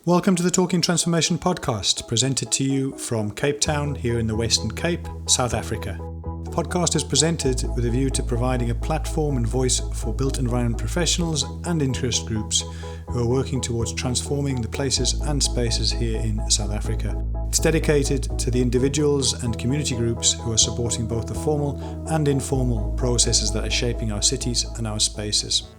Welcome to the Talking Transformation podcast, presented to you from Cape Town here in the Western Cape, South Africa. The podcast is presented with a view to providing a platform and voice for built environment professionals and interest groups who are working towards transforming the places and spaces here in South Africa. It's dedicated to the individuals and community groups who are supporting both the formal and informal processes that are shaping our cities and our spaces.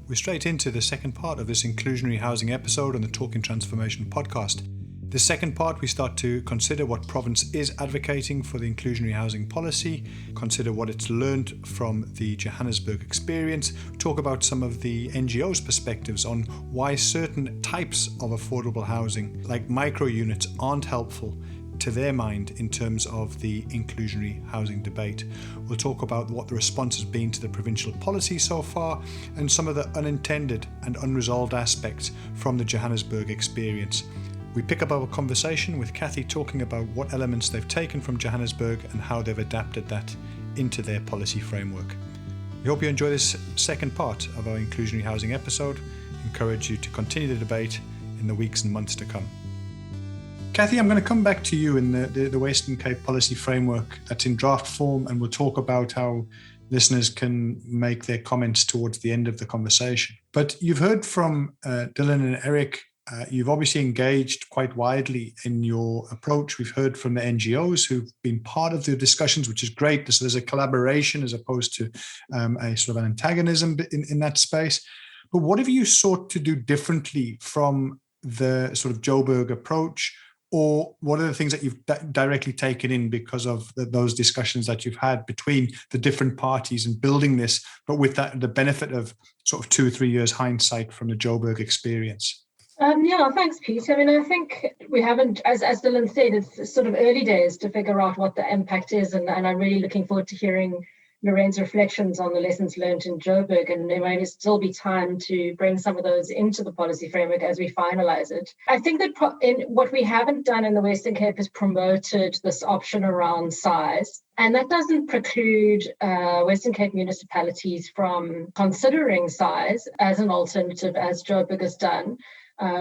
We're straight into the second part of this inclusionary housing episode on the Talking Transformation podcast. The second part, we start to consider what Province is advocating for the inclusionary housing policy, consider what it's learned from the Johannesburg experience, talk about some of the NGOs' perspectives on why certain types of affordable housing, like micro units, aren't helpful to their mind in terms of the inclusionary housing debate. We'll talk about what the response has been to the provincial policy so far and some of the unintended and unresolved aspects from the Johannesburg experience. We pick up our conversation with Kathy talking about what elements they've taken from Johannesburg and how they've adapted that into their policy framework. We hope you enjoy this second part of our inclusionary housing episode. Encourage you to continue the debate in the weeks and months to come. Kathy, I'm going to come back to you in the Western Cape policy framework that's in draft form, and we'll talk about how listeners can make their comments towards the end of the conversation. But you've heard from Dylan and Eric. You've obviously engaged quite widely in your approach. We've heard from the NGOs who've been part of the discussions, which is great. So there's a collaboration as opposed to a sort of an antagonism in that space. But what have you sought to do differently from the sort of Joburg approach? Or what are the things that you've directly taken in because of those discussions that you've had between the different parties and building this, but with that the benefit of sort of 2-3 years hindsight from the Joburg experience? Thanks, Pete. I mean, I think we haven't, as Dylan said, it's sort of early days to figure out what the impact is, and I'm really looking forward to hearing Lorraine's reflections on the lessons learned in Joburg, and there may still be time to bring some of those into the policy framework as we finalise it. I think that what we haven't done in the Western Cape is promoted this option around size, and that doesn't preclude Western Cape municipalities from considering size as an alternative, as Joburg has done.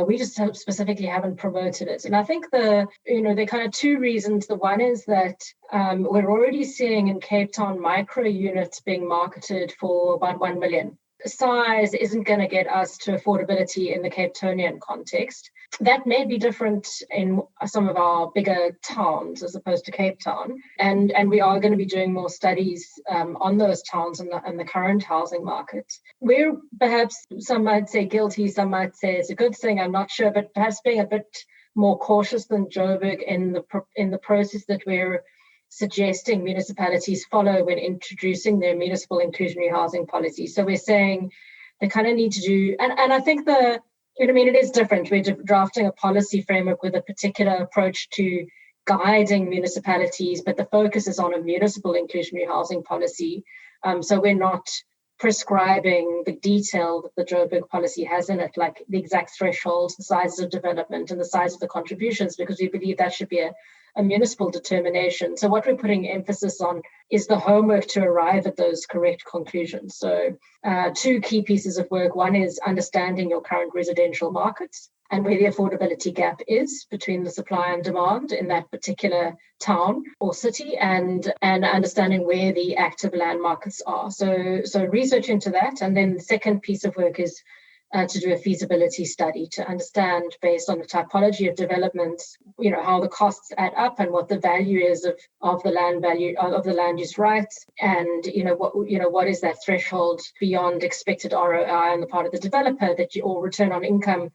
We just specifically haven't promoted it. And I think there are kind of two reasons. The one is that we're already seeing in Cape Town micro units being marketed for about 1 million. Size isn't going to get us to affordability in the Cape Townian context. That may be different in some of our bigger towns as opposed to Cape Town. And we are going to be doing more studies on those towns and the current housing market. We're perhaps, some might say guilty, some might say it's a good thing, I'm not sure, but perhaps being a bit more cautious than Joburg in the process that we're suggesting municipalities follow when introducing their municipal inclusionary housing policy. So we're saying they kind of need to do, and I think it is different. We're drafting a policy framework with a particular approach to guiding municipalities, but the focus is on a municipal inclusionary housing policy. So we're not prescribing the detail that the Joburg policy has in it, like the exact thresholds, the sizes of development and the size of the contributions, because we believe that should be a municipal determination. So what we're putting emphasis on is the homework to arrive at those correct conclusions. So two key pieces of work. One is understanding your current residential markets and where the affordability gap is between the supply and demand in that particular town or city, and understanding where the active land markets are. So research into that. And then the second piece of work is to do a feasibility study to understand, based on the typology of developments, how the costs add up and what the value is of the land value of the land use rights, and what is that threshold beyond expected ROI on the part of the developer or return on income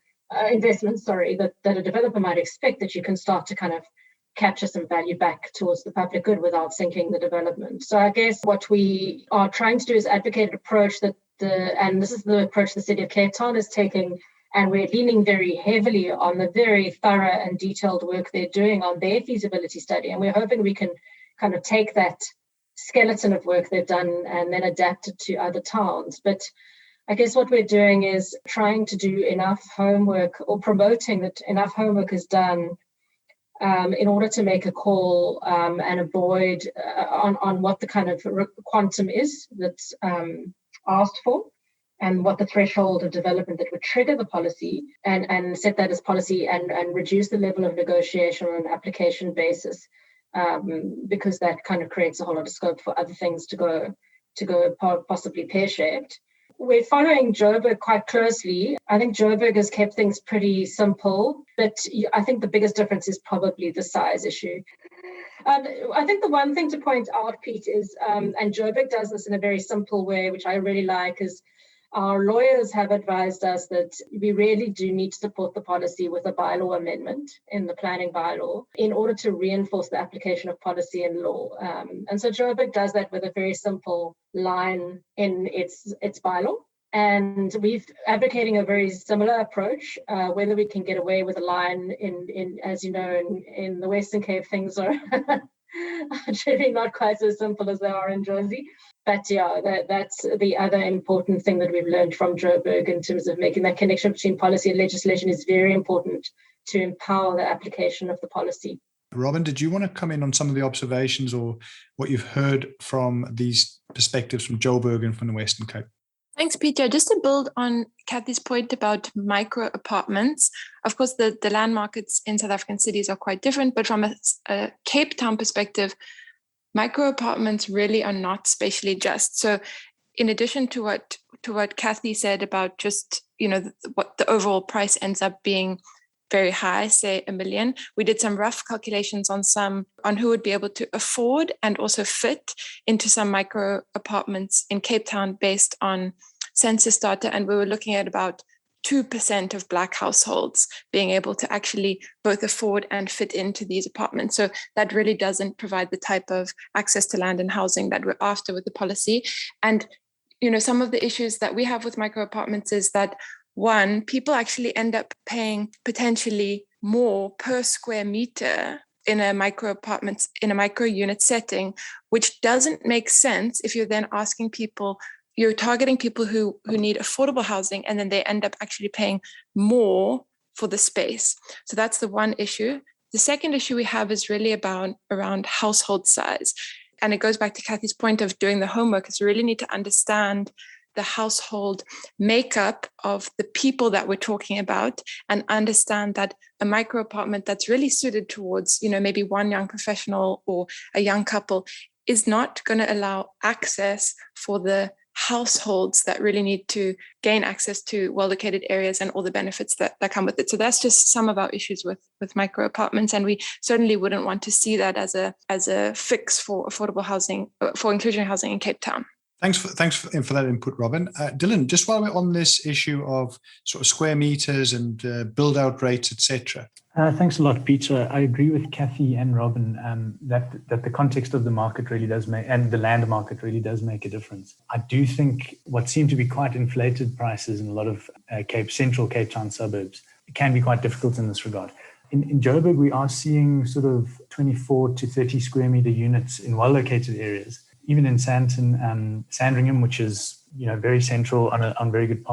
investment, that a developer might expect, that you can start to kind of capture some value back towards the public good without sinking the development. So I guess what we are trying to do is advocate an approach and this is the approach the City of Cape Town is taking, and we're leaning very heavily on the very thorough and detailed work they're doing on their feasibility study. And we're hoping we can kind of take that skeleton of work they've done and then adapt it to other towns. But I guess what we're doing is trying to do enough homework, or promoting that enough homework is done in order to make a call and avoid on what the kind of quantum is that's asked for, and what the threshold of development that would trigger the policy, and set that as policy, and reduce the level of negotiation on an application basis, because that kind of creates a whole lot of scope for other things to go possibly pear-shaped. We're following Joburg quite closely. I think Joburg has kept things pretty simple, but I think the biggest difference is probably the size issue. I think the one thing to point out, Pete, is, and Joburg does this in a very simple way, which I really like, is our lawyers have advised us that we really do need to support the policy with a bylaw amendment in the planning bylaw in order to reinforce the application of policy and law. And so Joburg does that with a very simple line in its bylaw. And we're advocating a very similar approach. Whether we can get away with a line in as you know, in the Western Cape, things are actually not quite as simple as they are in Jersey. But yeah, that's the other important thing that we've learned from Joburg in terms of making that connection between policy and legislation is very important to empower the application of the policy. Robyn, did you want to come in on some of the observations or what you've heard from these perspectives from Joburg and from the Western Cape? Thanks, Peter. Just to build on Kathy's point about micro apartments, of course, the land markets in South African cities are quite different, but from a Cape Town perspective, micro apartments really are not spatially just. So in addition to what Kathy said about just, what the overall price ends up being very high, say $1 million, we did some rough calculations on who would be able to afford and also fit into some micro apartments in Cape Town based on census data. And we were looking at about 2% of Black households being able to actually both afford and fit into these apartments. So that really doesn't provide the type of access to land and housing that we're after with the policy. And, some of the issues that we have with micro apartments is that, one, people actually end up paying potentially more per square meter in a micro apartment, in a micro unit setting, which doesn't make sense if you're then asking people, you're targeting people who need affordable housing, and then they end up actually paying more for the space. So that's the one issue. The second issue we have is really around household size. And it goes back to Kathy's point of doing the homework, is we really need to understand the household makeup of the people that we're talking about, and understand that a micro apartment that's really suited towards, maybe one young professional or a young couple is not going to allow access for the households that really need to gain access to well-located areas and all the benefits that come with it. So that's just some of our issues with micro apartments, and we certainly wouldn't want to see that as a fix for affordable housing, for inclusionary housing in Cape Town. Thanks for that input, Robyn. Dylan, just while we're on this issue of sort of square meters and build-out rates, etc. Thanks a lot, Peter. I agree with Kathy and Robyn that the context of the market really does make, and the land market really does make a difference. I do think what seem to be quite inflated prices in a lot of central Cape Town suburbs can be quite difficult in this regard. In Joburg, we are seeing sort of 24 to 30 square meter units in well-located areas. Even in Sandringham, which is very central on very good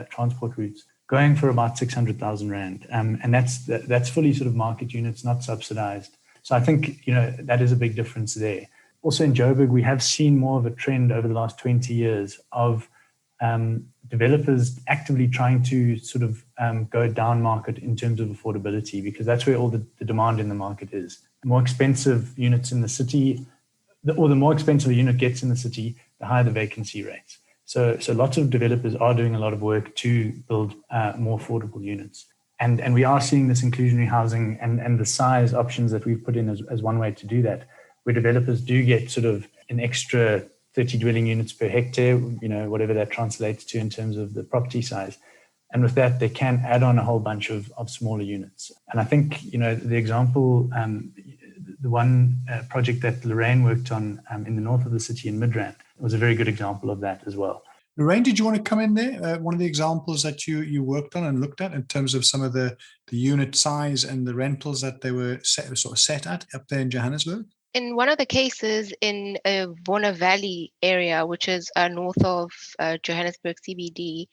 transport routes, going for about 600,000 rand, and that's fully sort of market units, not subsidized. So I think that is a big difference there. Also in Joburg, we have seen more of a trend over the last 20 years of developers actively trying to sort of go down market in terms of affordability, because that's where all the demand in the market is. The more expensive units in the city, the more expensive a unit gets in the city, the higher the vacancy rates. So lots of developers are doing a lot of work to build more affordable units. And we are seeing this inclusionary housing and the size options that we've put in as one way to do that, where developers do get sort of an extra 30 dwelling units per hectare, whatever that translates to in terms of the property size. And with that, they can add on a whole bunch of smaller units. And I think, the example, the one project that Lorraine worked on in the north of the city in Midrand was a very good example of that as well. Lorraine, did you want to come in there? One of the examples that you worked on and looked at in terms of some of the unit size and the rentals that they were set at up there in Johannesburg? In one of the cases in Bona Valley area, which is north of Johannesburg CBD,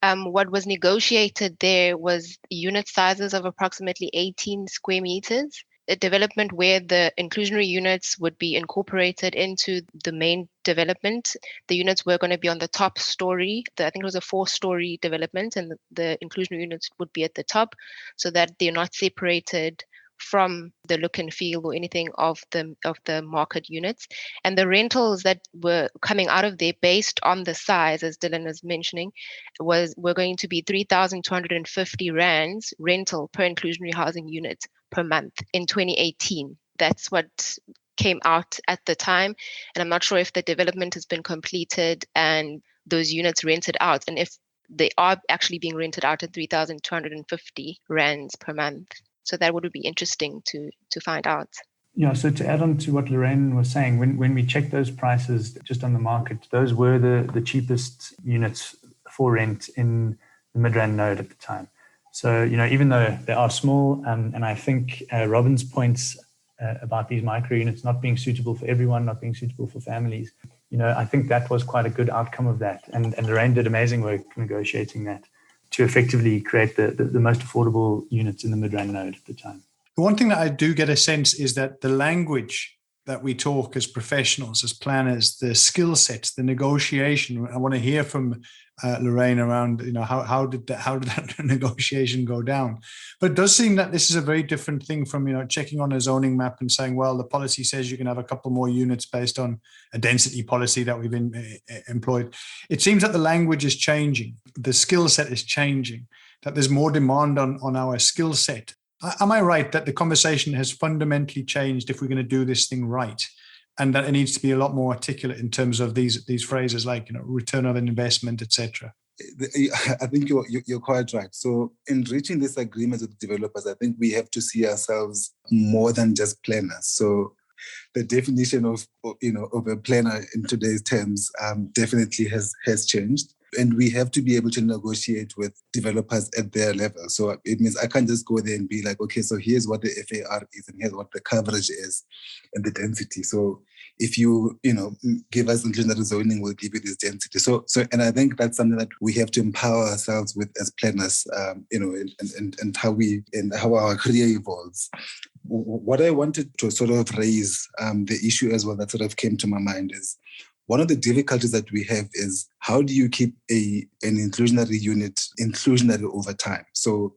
what was negotiated there was unit sizes of approximately 18 square meters. A development where the inclusionary units would be incorporated into the main development. The units were going to be on the top story. I think it was a 4-story development, and the inclusionary units would be at the top, so that they're not separated from the look and feel or anything of the market units. And the rentals that were coming out of there, based on the size, as Dylan was mentioning, were going to be 3,250 rands rental per inclusionary housing unit per month in 2018. That's what came out at the time. And I'm not sure if the development has been completed and those units rented out, and if they are actually being rented out at 3,250 rands per month. So that would be interesting to find out. Yeah, so to add on to what Lorraine was saying, when we checked those prices just on the market, those were the cheapest units for rent in the Midrand node at the time. So, even though they are small, and I think Robyn's points about these micro units not being suitable for everyone, not being suitable for families, I think that was quite a good outcome of that. And Lorraine did amazing work negotiating that to effectively create the most affordable units in the Midrand node at the time. The one thing that I do get a sense is that the language that we talk as professionals, as planners, the skill sets, the negotiation. I want to hear from Lorraine around, how did that negotiation go down? But it does seem that this is a very different thing from, checking on a zoning map and saying, well, the policy says you can have a couple more units based on a density policy that we've employed. It seems that the language is changing, the skill set is changing, that there's more demand on our skill set. Am I right that the conversation has fundamentally changed if we're going to do this thing right, and that it needs to be a lot more articulate in terms of these phrases like return on investment, etc.? I think you're quite right. So in reaching this agreement with developers, I think we have to see ourselves more than just planners. So the definition of a planner in today's terms definitely has changed. And we have to be able to negotiate with developers at their level. So it means I can't just go there and be like, okay, so here's what the FAR is and here's what the coverage is and the density. So if you give us inclusionary zoning, we'll give you this density. So and I think that's something that we have to empower ourselves with as planners, and how our career evolves. What I wanted to sort of raise, the issue as well that sort of came to my mind is, one of the difficulties that we have is, how do you keep an inclusionary unit inclusionary over time? So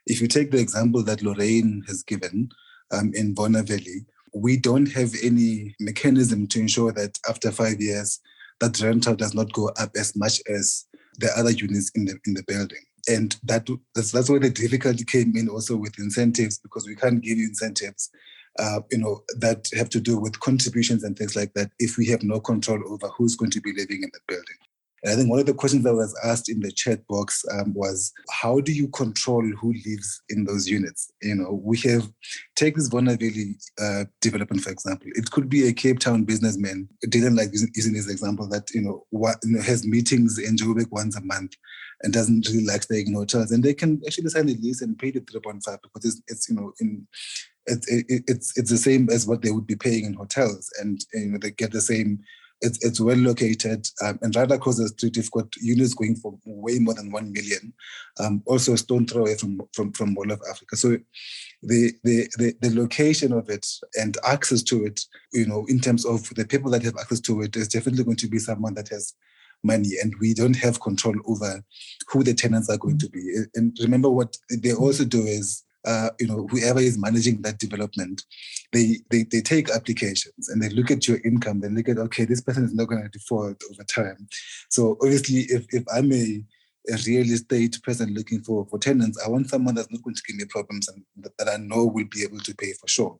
if you take the example that Lorraine has given in Bona Valley, we don't have any mechanism to ensure that after 5 years, that rental does not go up as much as the other units in the building. And that's where the difficulty came in also with incentives, because we can't give you incentives that have to do with contributions and things like that if we have no control over who's going to be living in the building. And I think one of the questions that was asked in the chat box was, how do you control who lives in those units? We have, take this Bona Valley development, for example. It could be a Cape Town businessman, didn't like using this example, that has meetings in Joburg once a month and doesn't really like staying in hotels. And they can actually sign a lease and pay the 3.5 because it's the same as what they would be paying in hotels, and they get the same. It's well located, and right across the street, you've got units going for way more than 1 million. Also, a stone throw away from all of Africa. So, the location of it and access to it, in terms of the people that have access to it, is definitely going to be someone that has money, and we don't have control over who the tenants are going to be. And remember, what they also do is, whoever is managing that development, they take applications and they look at your income. They look at, okay, this person is not going to default over time. So obviously, if I'm a real estate person looking for tenants, I want someone that's not going to give me problems and that I know will be able to pay for sure.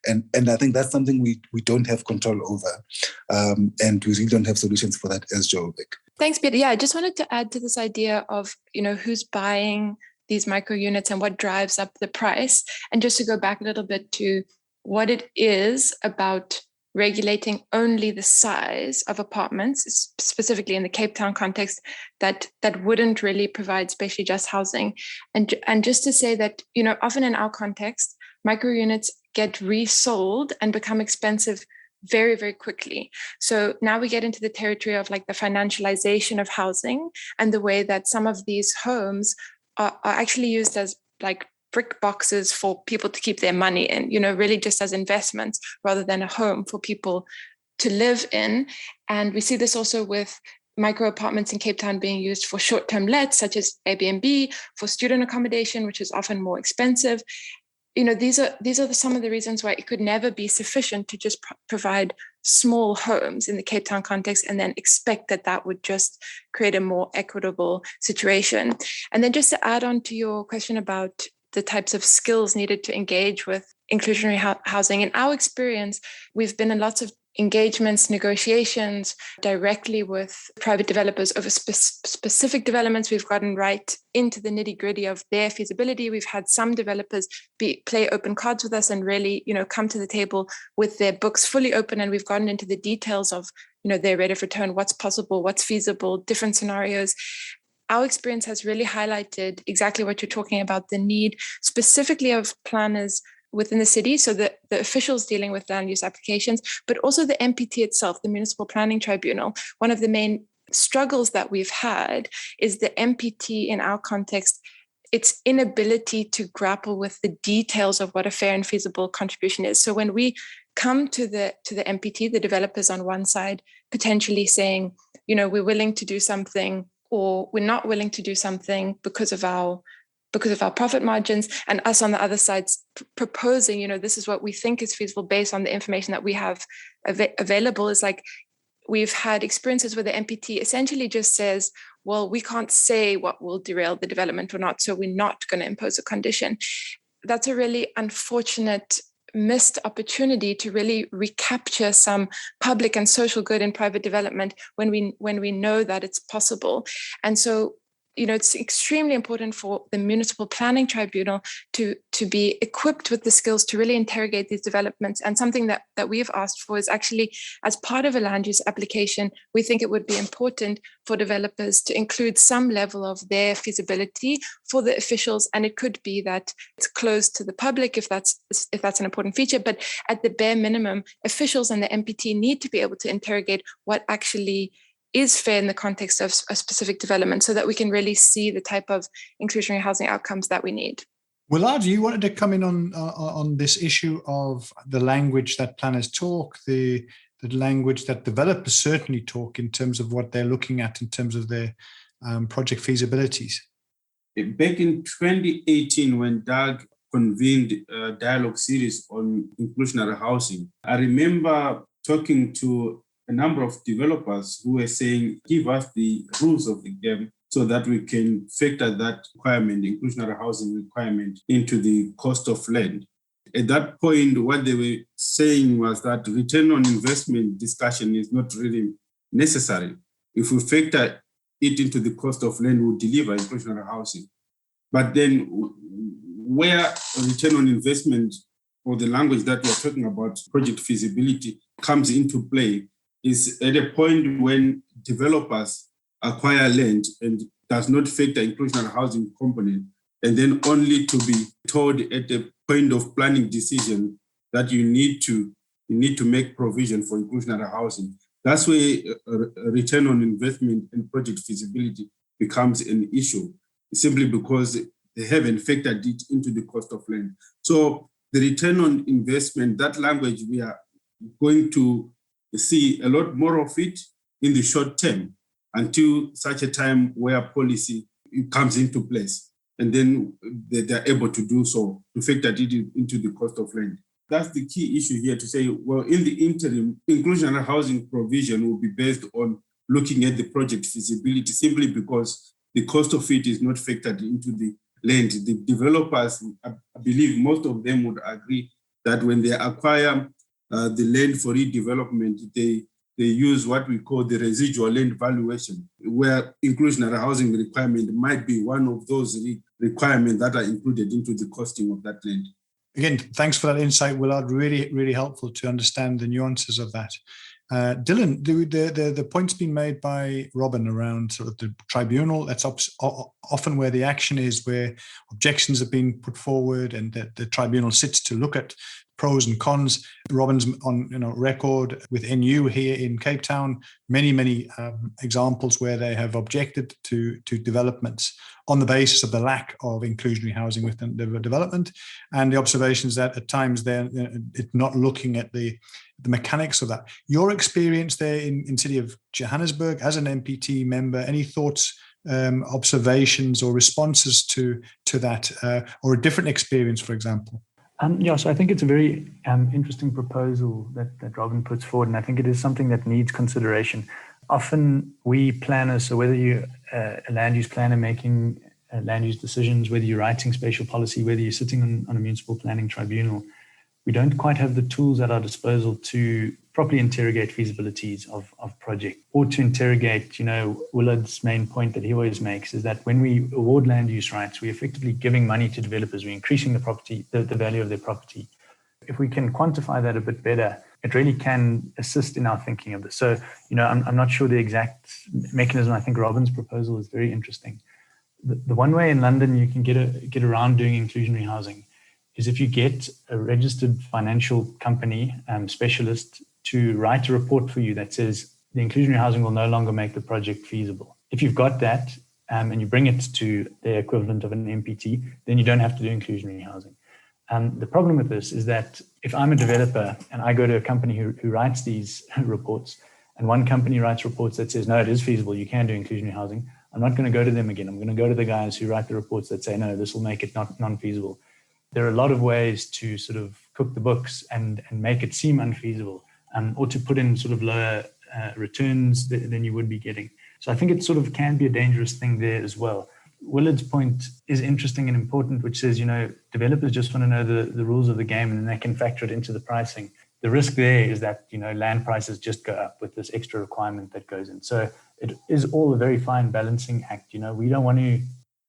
And I think that's something we don't have control over, and we really don't have solutions for that as Joburg. Thanks, Peter. Yeah, I just wanted to add to this idea of who's buying these micro units and what drives up the price. And just to go back a little bit to what it is about regulating only the size of apartments, specifically in the Cape Town context, that wouldn't really provide spatially just housing. And just to say that, often in our context, micro units get resold and become expensive very, very quickly. So now we get into the territory of like the financialization of housing, and the way that some of these homes are actually used as like brick boxes for people to keep their money in, really just as investments rather than a home for people live in. And we see this also with micro apartments in Cape Town being used for short-term lets, such as Airbnb, for student accommodation, which is often more expensive. These are some of the reasons why it could never be sufficient to just provide small homes in the Cape Town context and then expect that would just create a more equitable situation. And then just to add on to your question about the types of skills needed to engage with inclusionary housing, in our experience, we've been in lots of engagements, negotiations directly with private developers over specific developments. We've gotten right into the nitty-gritty of their feasibility. We've had some developers play open cards with us and really, come to the table with their books fully open, and we've gotten into the details of, their rate of return, what's possible, what's feasible, different scenarios. Our experience has really highlighted exactly what you're talking about, the need specifically of planners within the city, so the officials dealing with land use applications, but also the MPT itself, the Municipal Planning Tribunal. One of the main struggles that we've had is the MPT in our context, its inability to grapple with the details of what a fair and feasible contribution is. So when we come to the MPT, the developers on one side potentially saying, we're willing to do something, or we're not willing to do something because of our profit margins, and us on the other side proposing, this is what we think is feasible based on the information that we have available, is like, we've had experiences where the MPT essentially just says, well, we can't say what will derail the development or not, so we're not going to impose a condition. That's a really unfortunate missed opportunity to really recapture some public and social good in private development when we know that it's possible. And so it's extremely important for the Municipal Planning Tribunal to be equipped with the skills to really interrogate these developments. And something that we have asked for is actually, as part of a land use application, we think it would be important for developers to include some level of their feasibility for the officials. And it could be that it's closed to the public if that's an important feature. But at the bare minimum, officials and the MPT need to be able to interrogate what actually is fair in the context of a specific development, so that we can really see the type of inclusionary housing outcomes that we need. Willard, you wanted to come in on this issue of the language that planners talk, the language that developers certainly talk in terms of what they're looking at in terms of their project feasibilities. Back in 2018, when Doug convened a dialogue series on inclusionary housing, I remember talking to a number of developers who were saying, give us the rules of the game so that we can factor that requirement, inclusionary housing requirement, into the cost of land. At that point, what they were saying was that return on investment discussion is not really necessary. If we factor it into the cost of land, we'll deliver inclusionary housing. But then where return on investment, or the language that we're talking about, project feasibility, comes into play is at a point when developers acquire land and does not factor inclusionary housing component, and then only to be told at the point of planning decision that you need to make provision for inclusionary housing. That's where return on investment and project feasibility becomes an issue, simply because they haven't factored it into the cost of land. So the return on investment, that language, we are going to see a lot more of it in the short term until such a time where policy comes into place. And then they're able to do so, to factor it into the cost of land. That's the key issue here, to say, well, in the interim, inclusionary housing provision will be based on looking at the project feasibility, simply because the cost of it is not factored into the land. The developers, I believe most of them would agree that when they acquire the land for redevelopment, they use what we call the residual land valuation, where inclusionary housing requirement might be one of those requirements that are included into the costing of that land. Again, thanks for that insight, Willard. Really, really helpful to understand the nuances of that. Dylan, the point's been made by Robyn around sort of the tribunal. That's often where the action is, where objections have been put forward and the tribunal sits to look at pros and cons. Robyn's on record with NU here in Cape Town, many examples where they have objected to developments on the basis of the lack of inclusionary housing within the development, and the observations that at times they're not looking at the mechanics of that. Your experience there in City of Johannesburg as an MPT member, any thoughts, observations or responses to that, or a different experience, for example? So I think it's a very interesting proposal that Robyn puts forward, and I think it is something that needs consideration. Often we planners, so whether you're a land use planner making land use decisions, whether you're writing spatial policy, whether you're sitting on a municipal planning tribunal, we don't quite have the tools at our disposal to properly interrogate feasibilities of project, or to interrogate, Willard's main point that he always makes is that when we award land use rights, we're effectively giving money to developers, we're increasing the value of their property. If we can quantify that a bit better, it really can assist in our thinking of this. So, I'm not sure the exact mechanism. I think Robyn's proposal is very interesting. The one way in London you can get around doing inclusionary housing is if you get a registered financial company specialist to write a report for you that says the inclusionary housing will no longer make the project feasible. If you've got that and you bring it to the equivalent of an MPT, then you don't have to do inclusionary housing. The problem with this is that if I'm a developer and I go to a company who writes these reports, and one company writes reports that says, no, it is feasible, you can do inclusionary housing, I'm not going to go to them again. I'm going to go to the guys who write the reports that say, no, this will make it non-feasible. There are a lot of ways to sort of cook the books and make it seem unfeasible, or to put in sort of lower returns than you would be getting. So I think it sort of can be a dangerous thing there as well. Willard's point is interesting and important, which says, developers just want to know the rules of the game and then they can factor it into the pricing. The risk there is that, land prices just go up with this extra requirement that goes in. So it is all a very fine balancing act. We don't want to,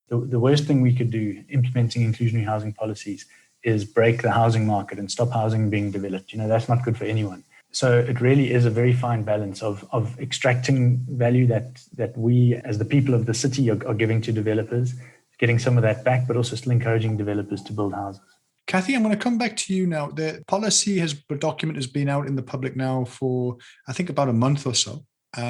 the worst thing we could do implementing inclusionary housing policies is break the housing market and stop housing being developed. That's not good for anyone. So it really is a very fine balance of extracting value that we as the people of the city are giving to developers, getting some of that back, but also still encouraging developers to build houses. Kathy, I'm going to come back to you now. The document has been out in the public now for, I think, about a month or so.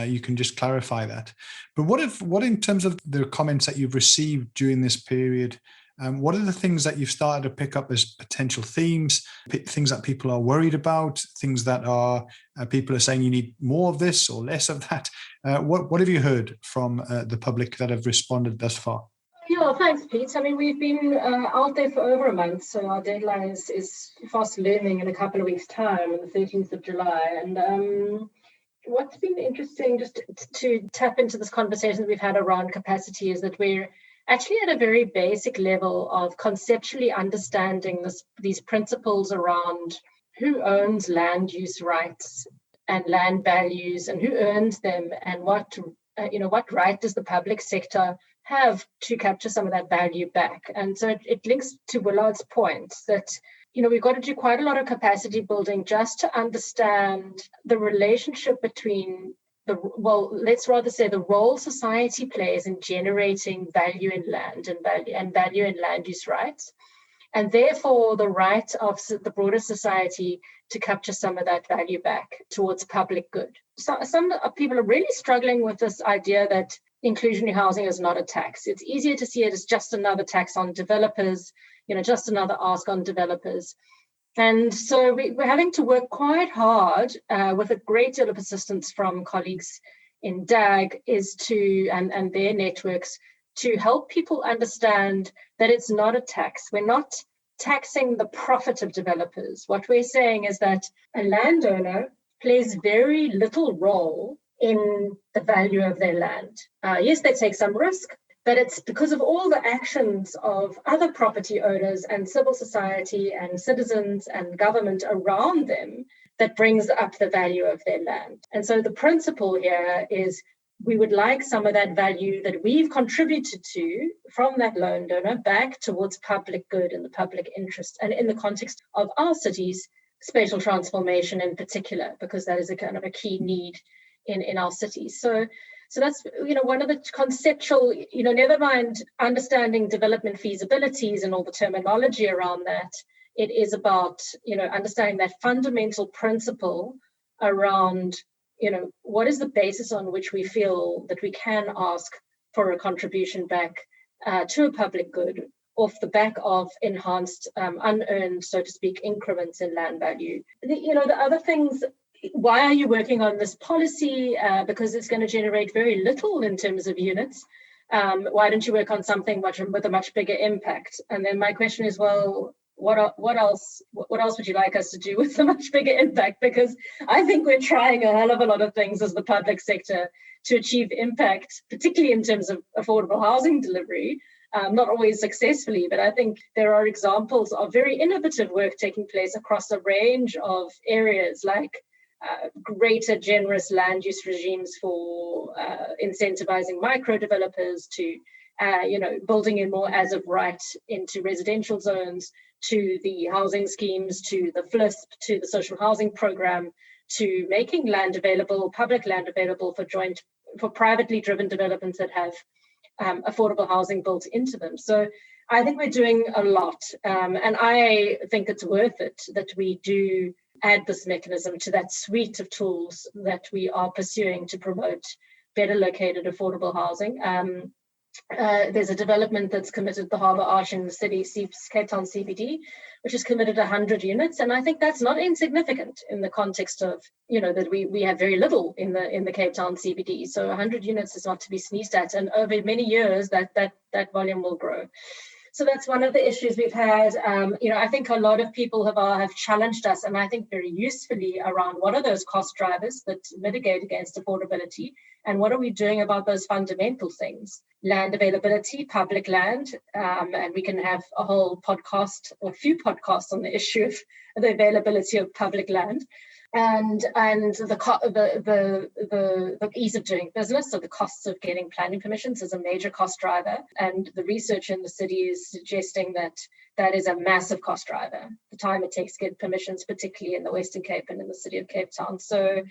You can just clarify that. But what in terms of the comments that you've received during this period, what are the things that you've started to pick up as potential themes, things that people are worried about, things that people are saying you need more of this or less of that? What have you heard from the public that have responded thus far? Yeah, thanks, Pete. I mean, we've been out there for over a month, so our deadline is fast looming in a couple of weeks' time, on the 13th of July. And what's been interesting, just to tap into this conversation that we've had around capacity, is that we're actually at a very basic level of conceptually understanding these principles around who owns land use rights and land values and who earns them, and what right does the public sector have to capture some of that value back. And so it links to Willard's point that we've got to do quite a lot of capacity building just to understand the relationship between let's rather say the role society plays in generating value in land and value in land use rights, and therefore the right of the broader society to capture some of that value back towards public good. So some people are really struggling with this idea that inclusionary housing is not a tax. It's easier to see it as just another tax on developers, just another ask on developers. And so we're having to work quite hard with a great deal of assistance from colleagues in DAG and their networks to help people understand that it's not a tax. We're not taxing the profit of developers. What we're saying is that a landowner plays very little role in the value of their land. Yes, they take some risk, but it's because of all the actions of other property owners and civil society and citizens and government around them that brings up the value of their land. And so the principle here is we would like some of that value that we've contributed to from that landowner back towards public good and the public interest, and in the context of our city's spatial transformation in particular, because that is a kind of a key need in our cities. So that's, one of the conceptual, never mind understanding development feasibilities and all the terminology around that, it is about, understanding that fundamental principle around, what is the basis on which we feel that we can ask for a contribution back to a public good off the back of enhanced, unearned, so to speak, increments in land value. The other things, why are you working on this policy? Because it's going to generate very little in terms of units. Why don't you work on something with a much bigger impact? And then my question is, well, what else would you like us to do with a much bigger impact? Because I think we're trying a hell of a lot of things as the public sector to achieve impact, particularly in terms of affordable housing delivery, not always successfully, but I think there are examples of very innovative work taking place across a range of areas, like greater generous land use regimes for incentivizing micro developers, to building in more as of right into residential zones, to the housing schemes, to the FLISP, to the social housing program, to making land available, public land available for privately driven developments that have affordable housing built into them. So I think we're doing a lot, and I think it's worth it that we do add this mechanism to that suite of tools that we are pursuing to promote better located affordable housing. There's a development that's committed, the Harbour Arch in the city, Cape Town CBD, which has committed 100 units. And I think that's not insignificant in the context of, that we have very little in the Cape Town CBD. So 100 units is not to be sneezed at. And over many years, that volume will grow. So that's one of the issues we've had. I think a lot of people have challenged us, and I think very usefully, around what are those cost drivers that mitigate against affordability, and what are we doing about those fundamental things? Land availability, public land, and we can have a whole podcast or a few podcasts on the issue of the availability of public land. And the ease of doing business, so the costs of getting planning permissions is a major cost driver. And the research in the city is suggesting that is a massive cost driver, the time it takes to get permissions, particularly in the Western Cape and in the city of Cape Town. So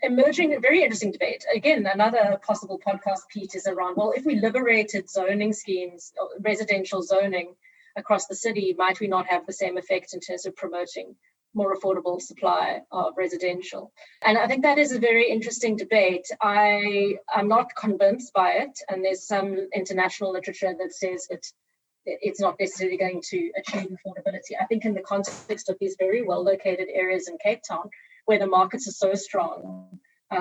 emerging a very interesting debate. Again, another possible podcast, Pete, is around, well, if we liberated zoning schemes, residential zoning across the city, might we not have the same effect in terms of promoting more affordable supply of residential? And I think that is a very interesting debate. I'm not convinced by it, and there's some international literature that says that it's not necessarily going to achieve affordability. I think in the context of these very well located areas in Cape Town, where the markets are so strong,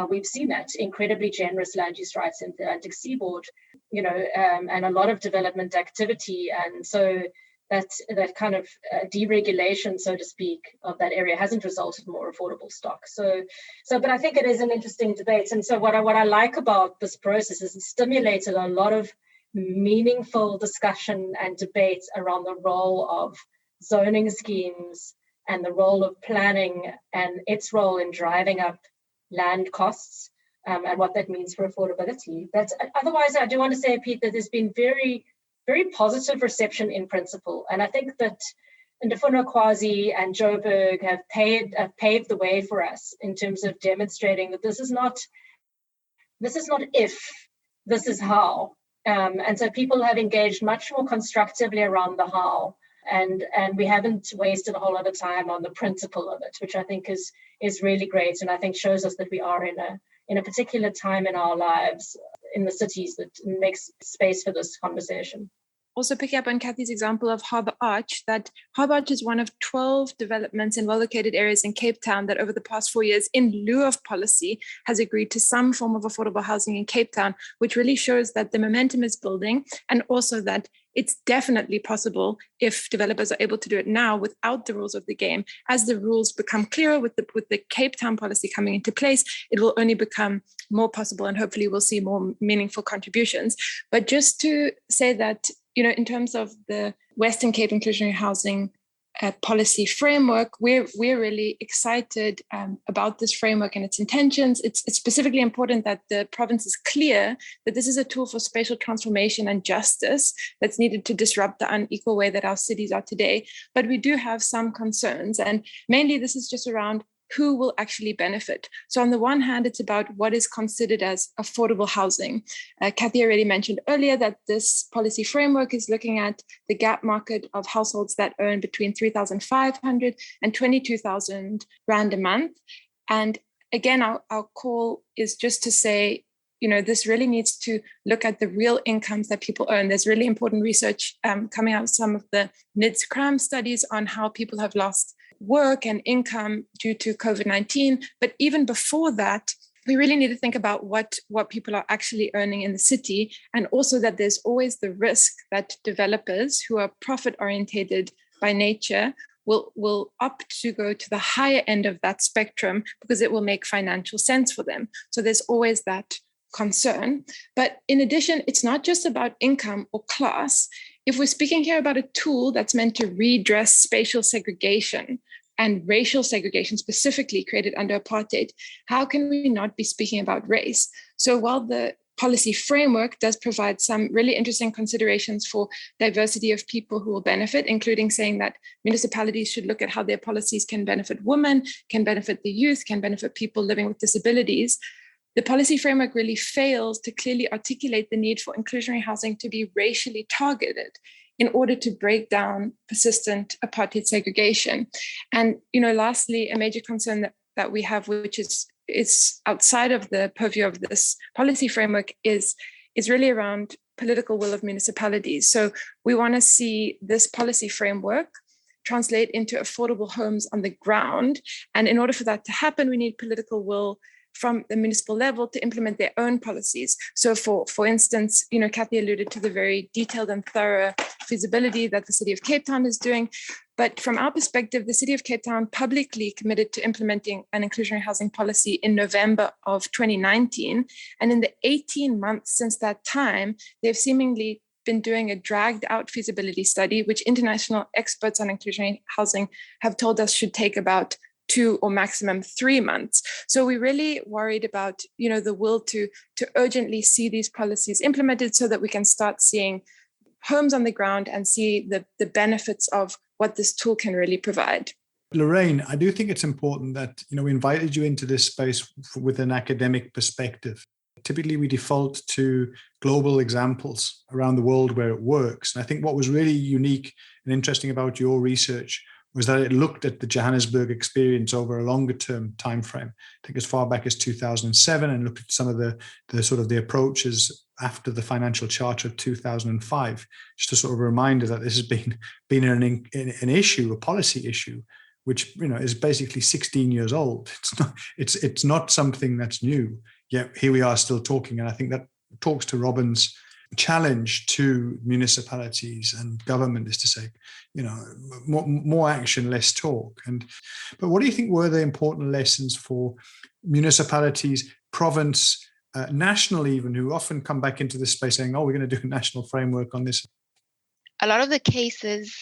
we've seen that incredibly generous land use rights in the Atlantic seaboard, and a lot of development activity. And so that kind of deregulation, so to speak, of that area hasn't resulted in more affordable stock. But I think it is an interesting debate. And so what I like about this process is it stimulated a lot of meaningful discussion and debates around the role of zoning schemes and the role of planning and its role in driving up land costs, and what that means for affordability. Otherwise, I do want to say, Pete, that there's been very positive reception in principle. And I think that Ndifuna, Ukwazi and Joburg have paved the way for us in terms of demonstrating that this is not if, this is how. And so people have engaged much more constructively around the how. And we haven't wasted a whole lot of time on the principle of it, which I think is really great, and I think shows us that we are in a particular time in our lives in the cities that makes space for this conversation. Also picking up on Kathy's example of Harbour Arch, that Harbour Arch is one of 12 developments in well-located areas in Cape Town that over the past 4 years, in lieu of policy, has agreed to some form of affordable housing in Cape Town, which really shows that the momentum is building, and also that it's definitely possible if developers are able to do it now without the rules of the game. As the rules become clearer with the Cape Town policy coming into place, it will only become more possible, and hopefully we'll see more meaningful contributions. But just to say that, in terms of the Western Cape Inclusionary Housing policy framework, we're really excited about this framework and its intentions. It's specifically important that the province is clear that this is a tool for spatial transformation and justice that's needed to disrupt the unequal way that our cities are today. But we do have some concerns, and mainly this is just around who will actually benefit. So on the one hand, it's about what is considered as affordable housing. Kathy already mentioned earlier that this policy framework is looking at the gap market of households that earn between 3,500 and 22,000 Rand a month. And again, our call is just to say, this really needs to look at the real incomes that people earn. There's really important research coming out of some of the NIDS-CRAM studies on how people have lost work and income due to COVID-19. But even before that, we really need to think about what people are actually earning in the city, and also that there's always the risk that developers who are profit-orientated by nature will opt to go to the higher end of that spectrum because it will make financial sense for them. So there's always that concern. But in addition, it's not just about income or class. If we're speaking here about a tool that's meant to redress spatial segregation and racial segregation specifically created under apartheid, how can we not be speaking about race? So while the policy framework does provide some really interesting considerations for diversity of people who will benefit, including saying that municipalities should look at how their policies can benefit women, can benefit the youth, can benefit people living with disabilities, the policy framework really fails to clearly articulate the need for inclusionary housing to be racially targeted in order to break down persistent apartheid segregation. And, lastly, a major concern that we have, which is outside of the purview of this policy framework, is really around political will of municipalities. So we want to see this policy framework translate into affordable homes on the ground. And in order for that to happen, we need political will from the municipal level to implement their own policies. So for instance, Kathy alluded to the very detailed and thorough feasibility that the City of Cape Town is doing. But from our perspective, the City of Cape Town publicly committed to implementing an inclusionary housing policy in November of 2019. And in the 18 months since that time, they've seemingly been doing a dragged out feasibility study, which international experts on inclusionary housing have told us should take about 2 or maximum 3 months. So we're really worried about, the will to urgently see these policies implemented so that we can start seeing homes on the ground and see the benefits of what this tool can really provide. Lorraine, I do think it's important that, we invited you into this space with an academic perspective. Typically, we default to global examples around the world where it works. And I think what was really unique and interesting about your research was that it looked at the Johannesburg experience over a longer term time frame. I think as far back as 2007, and looked at some of the sort of the approaches after the financial charter of 2005. Just a sort of reminder that this has been an issue, a policy issue, which is basically 16 years old. It's not something that's new. Yet here we are still talking, and I think that talks to Robyn's challenge to municipalities and government is to say, more action, less talk. But what do you think were the important lessons for municipalities, province, national even, who often come back into this space saying, we're going to do a national framework on this? A lot of the cases,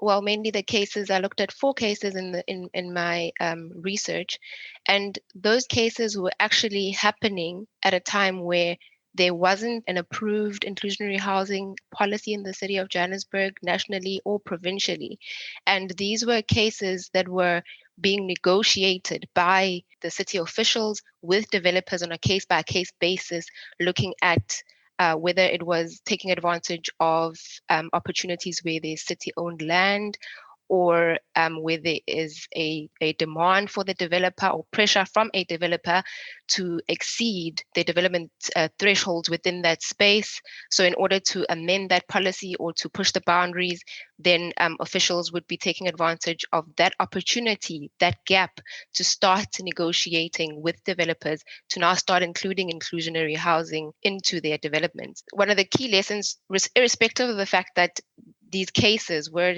mainly the cases, I looked at 4 cases in my research, and those cases were actually happening at a time where there wasn't an approved inclusionary housing policy in the city of Johannesburg, nationally or provincially. And these were cases that were being negotiated by the city officials with developers on a case-by-case basis, looking at whether it was taking advantage of opportunities where there's city-owned land, or where there is a demand for the developer or pressure from a developer to exceed the development thresholds within that space. So in order to amend that policy or to push the boundaries, then officials would be taking advantage of that opportunity, that gap, to start negotiating with developers to now start including inclusionary housing into their developments. One of the key lessons, irrespective of the fact that these cases were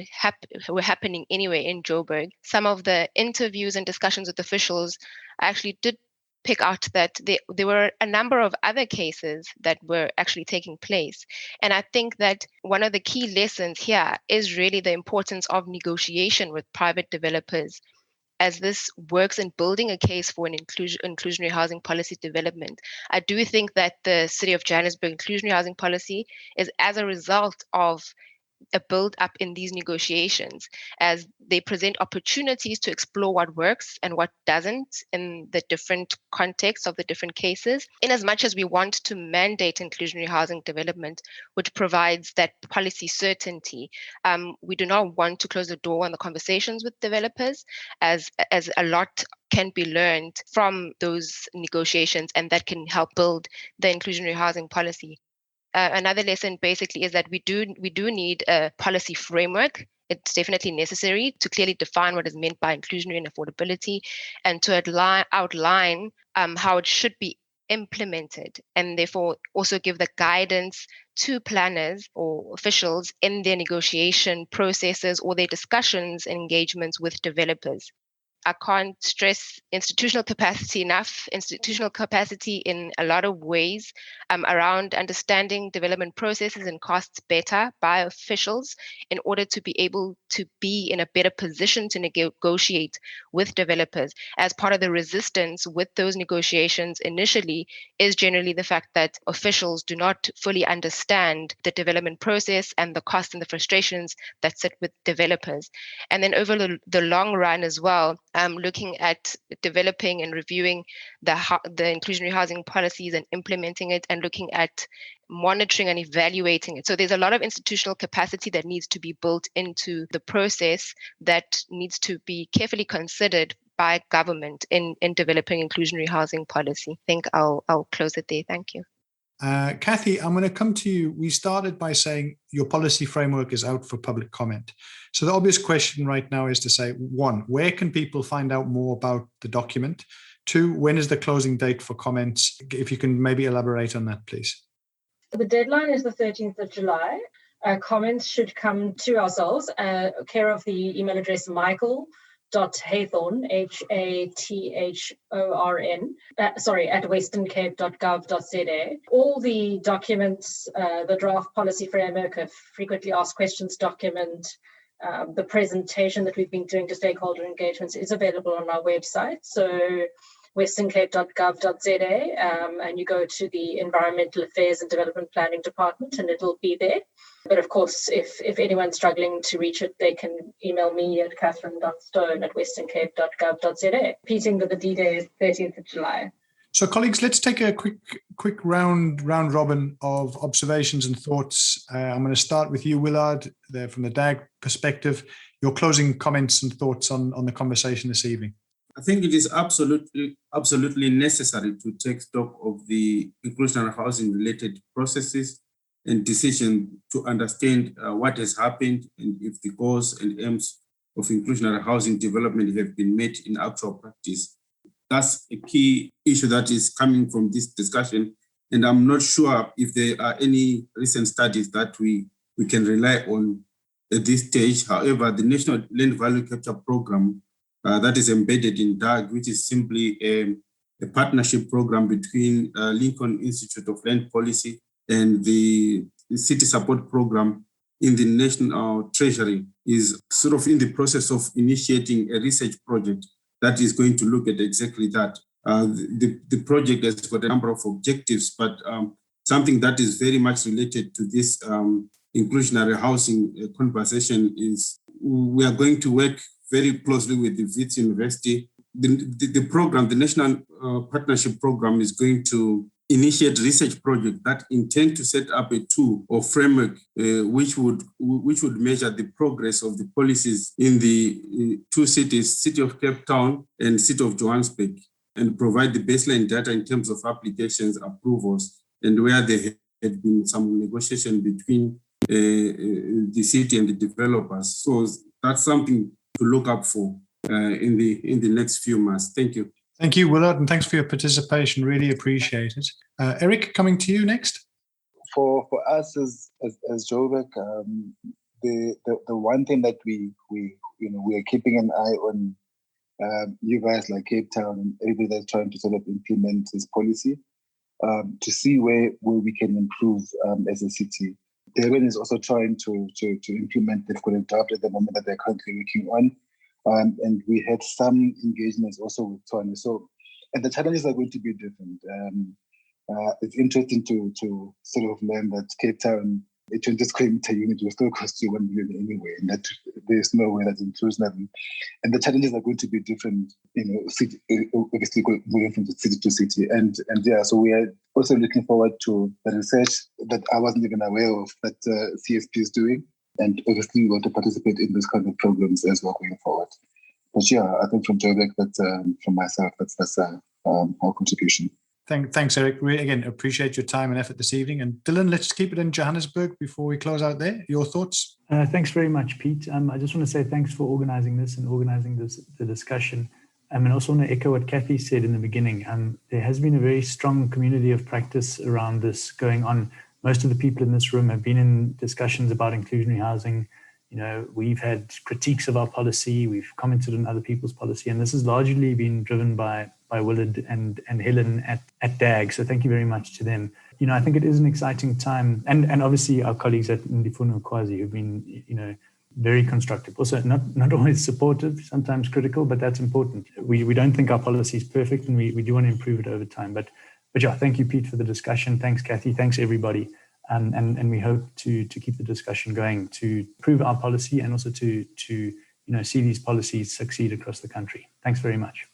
happening anyway in Joburg, some of the interviews and discussions with officials actually did pick out that there were a number of other cases that were actually taking place. And I think that one of the key lessons here is really the importance of negotiation with private developers, as this works in building a case for an inclusionary housing policy development. I do think that the City of Johannesburg inclusionary housing policy is as a result of a build-up in these negotiations, as they present opportunities to explore what works and what doesn't in the different contexts of the different cases. In as much as we want to mandate inclusionary housing development, which provides that policy certainty, we do not want to close the door on the conversations with developers, as a lot can be learned from those negotiations, and that can help build the inclusionary housing policy. Another lesson basically is that we do need a policy framework. It's definitely necessary to clearly define what is meant by inclusionary and affordability, and to outline how it should be implemented, and therefore also give the guidance to planners or officials in their negotiation processes or their discussions and engagements with developers. I can't stress institutional capacity enough. Institutional capacity in a lot of ways around understanding development processes and costs better by officials in order to be able to be in a better position to negotiate with developers. As part of the resistance with those negotiations initially is generally the fact that officials do not fully understand the development process and the costs and the frustrations that sit with developers. And then over the long run as well, looking at developing and reviewing the inclusionary housing policies and implementing it, and looking at monitoring and evaluating it. So there's a lot of institutional capacity that needs to be built into the process that needs to be carefully considered by government in developing inclusionary housing policy. I think I'll close it there. Thank you. Kathy, I'm going to come to you. We started by saying your policy framework is out for public comment. So the obvious question right now is to say, 1, where can people find out more about the document? 2, when is the closing date for comments? If you can maybe elaborate on that, please. The deadline is the 13th of July. Comments should come to ourselves, care of the email address michael.haythorn, HATHORN, at westerncape.gov.za. All the documents, the draft policy framework, a frequently asked questions document, the presentation that we've been doing to stakeholder engagements is available on our website. So westerncape.gov.za, and you go to the Environmental Affairs and Development Planning Department and it'll be there. But of course, if anyone's struggling to reach it, they can email me at catherine.stone@westerncape.gov.za. Repeating that the D-Day is 13th of July. So colleagues, let's take a quick round robin of observations and thoughts. I'm going to start with you, Willard, there from the DAG perspective. Your closing comments and thoughts on the conversation this evening. I think it is absolutely necessary to take stock of the inclusionary housing related processes and decisions to understand what has happened and if the goals and aims of inclusionary housing development have been met in actual practice. That's a key issue that is coming from this discussion. And I'm not sure if there are any recent studies that we can rely on at this stage. However, the National Land Value Capture Program that is embedded in DAG, which is simply a partnership program between Lincoln Institute of Land Policy and the City Support Program in the National Treasury, is sort of in the process of initiating a research project that is going to look at exactly that. The project has got a number of objectives, but something that is very much related to this inclusionary housing conversation is we are going to work very closely with the Wits University. The program, the National Partnership Program, is going to initiate research projects that intend to set up a tool or framework which would measure the progress of the policies in the two cities, City of Cape Town and City of Johannesburg, and provide the baseline data in terms of applications, approvals, and where there had been some negotiation between the city and the developers. So that's something to look up for in the next few months. Thank you. Thank you, Willard, and thanks for your participation. Really appreciate it. Eric, coming to you next. For us as Joburg, the one thing that we are keeping an eye on, you guys like Cape Town and everybody that's trying to sort of implement this policy, to see where we can improve as a city. Durban is also trying to implement. They've got a draft at the moment that they're currently working on. And we had some engagements also with Tony. So, and the challenges are going to be different. It's interesting to sort of learn that Cape Town, a 20 square meter unit will still cost you 1 million anyway, and that there's no way that's inclusionary. And the challenges are going to be different, city, obviously moving from city to city. And yeah, so we are also looking forward to the research that I wasn't even aware of that CSP is doing. And obviously we want to participate in those kind of programs as well going forward. But yeah, I think from Joburg, that's from myself, that's our contribution. Thanks, Eric. We again appreciate your time and effort this evening. And Dylan, let's keep it in Johannesburg before we close out there. Your thoughts? Thanks very much, Pete. I just want to say thanks for organising this and organising the discussion. And also want to echo what Kathy said in the beginning. There has been a very strong community of practice around this going on. Most of the people in this room have been in discussions about inclusionary housing. We've had critiques of our policy. We've commented on other people's policy. And this has largely been driven by Willard and Helen at DAG. So thank you very much to them. I think it is an exciting time. And obviously our colleagues at Ndifuna and Ukwazi have been, very constructive. Also not always supportive, sometimes critical, but that's important. We don't think our policy is perfect and we do want to improve it over time. But yeah, thank you, Pete, for the discussion. Thanks, Kathy. Thanks, everybody. And we hope to keep the discussion going, to improve our policy and also to see these policies succeed across the country. Thanks very much.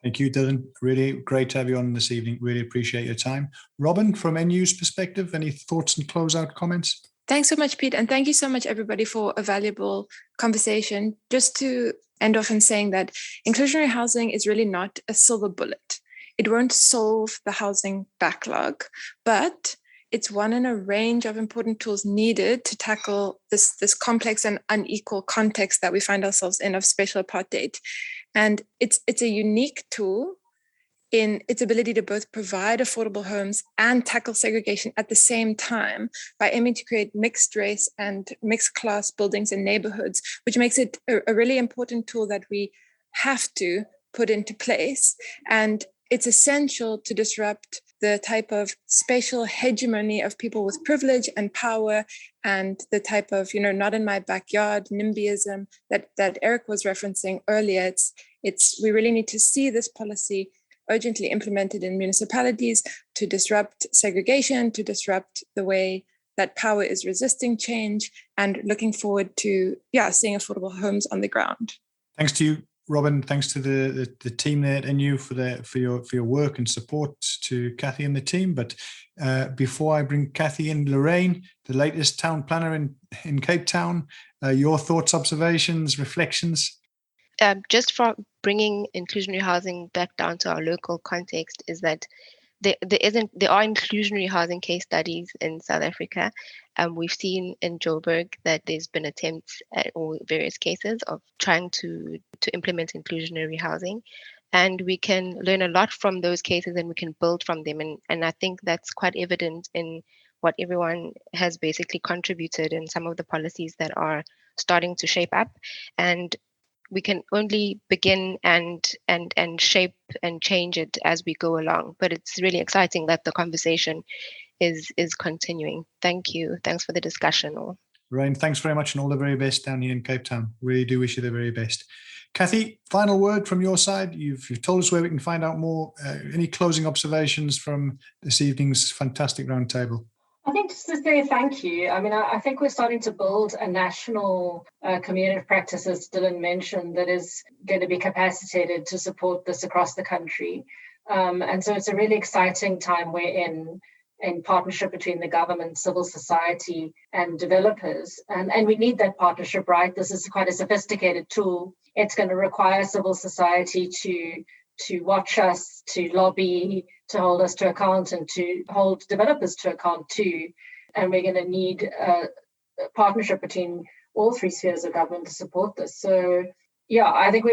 Thank you, Dylan. Really great to have you on this evening. Really appreciate your time. Robyn, from NU's perspective, any thoughts and closeout comments? Thanks so much, Pete. And thank you so much, everybody, for a valuable conversation. Just to end off in saying that inclusionary housing is really not a silver bullet. It won't solve the housing backlog, but it's one in a range of important tools needed to tackle this complex and unequal context that we find ourselves in of spatial apartheid. And it's a unique tool in its ability to both provide affordable homes and tackle segregation at the same time by aiming to create mixed race and mixed class buildings and neighborhoods, which makes it a really important tool that we have to put into place. And it's essential to disrupt the type of spatial hegemony of people with privilege and power and the type of, not in my backyard NIMBYism that Eric was referencing earlier. We really need to see this policy urgently implemented in municipalities to disrupt segregation, to disrupt the way that power is resisting change, and looking forward to, seeing affordable homes on the ground. Thanks to you, Robyn. Thanks to the team there at NU for your work and support to Kathy and the team. But before I bring Kathy in, Lorraine, the latest town planner in Cape Town, your thoughts, observations, reflections? Just for bringing inclusionary housing back down to our local context is that there are inclusionary housing case studies in South Africa. We've seen in Joburg that there's been attempts at all various cases of trying to implement inclusionary housing. And we can learn a lot from those cases and we can build from them. And I think that's quite evident in what everyone has basically contributed in some of the policies that are starting to shape up. And we can only begin and shape and change it as we go along. But it's really exciting that the conversation is continuing. Thank you. Thanks for the discussion. Lorraine, thanks very much and all the very best down here in Cape Town. Really do wish you the very best. Kathy, final word from your side. You've told us where we can find out more. Any closing observations from this evening's fantastic roundtable? I think just to say thank you. I mean, I think we're starting to build a national community of practice, as Dylan mentioned, that is going to be capacitated to support this across the country. And so it's a really exciting time we're in partnership between the government, civil society, and developers. And we need that partnership, right? This is quite a sophisticated tool. It's going to require civil society to watch us, to lobby, to hold us to account, and to hold developers to account too. And we're going to need a partnership between all three spheres of government to support this. So yeah, I think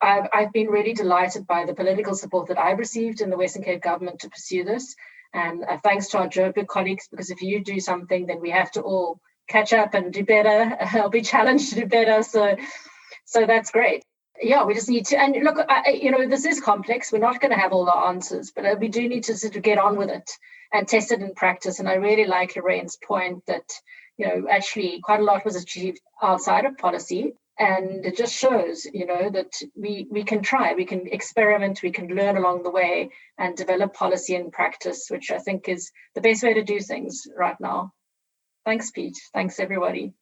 I've been really delighted by the political support that I've received in the Western Cape government to pursue this. And thanks to our Joburg colleagues, because if you do something, then we have to all catch up and do better. I'll be challenged to do better. So that's great. Yeah, we just need to, and look, this is complex. We're not going to have all the answers, but we do need to sort of get on with it and test it in practice. And I really like Lorraine's point that, actually quite a lot was achieved outside of policy. And it just shows, that we can try, we can experiment, we can learn along the way and develop policy and practice, which I think is the best way to do things right now. Thanks, Pete. Thanks, everybody.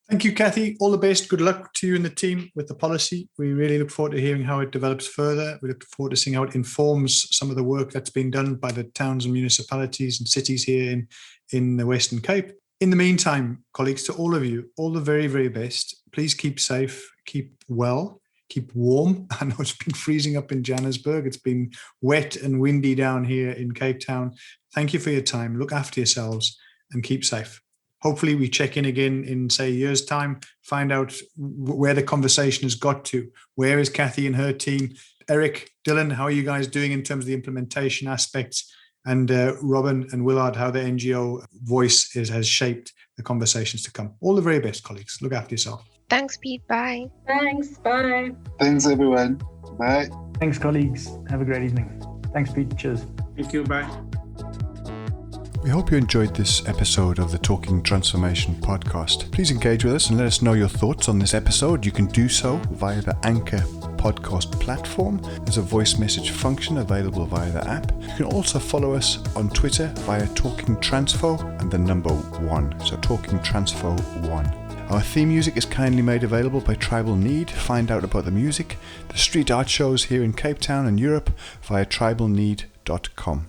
Thank you, Kathy. All the best. Good luck to you and the team with the policy. We really look forward to hearing how it develops further. We look forward to seeing how it informs some of the work that's been done by the towns and municipalities and cities here in the Western Cape. In the meantime, colleagues, to all of you, all the very, very best. Please keep safe, keep well, keep warm. I know it's been freezing up in Johannesburg. It's been wet and windy down here in Cape Town. Thank you for your time. Look after yourselves and keep safe. Hopefully we check in again in, say, a year's time, find out where the conversation has got to. Where is Kathy and her team? Eric, Dylan, how are you guys doing in terms of the implementation aspects? And Robyn and Willard, how the NGO voice has shaped the conversations to come. All the very best, colleagues. Look after yourself. Thanks, Pete. Bye. Thanks. Bye. Thanks, everyone. Bye. Thanks, colleagues. Have a great evening. Thanks, Pete. Cheers. Thank you. Bye. We hope you enjoyed this episode of the Talking Transformation podcast. Please engage with us and let us know your thoughts on this episode. You can do so via the Anchor podcast platform. There's a voice message function available via the app. You can also follow us on Twitter via Talking Transfo and the number 1. So Talking Transfo 1. Our theme music is kindly made available by Tribal Need. Find out about the music, the street art shows here in Cape Town and Europe via tribalneed.com.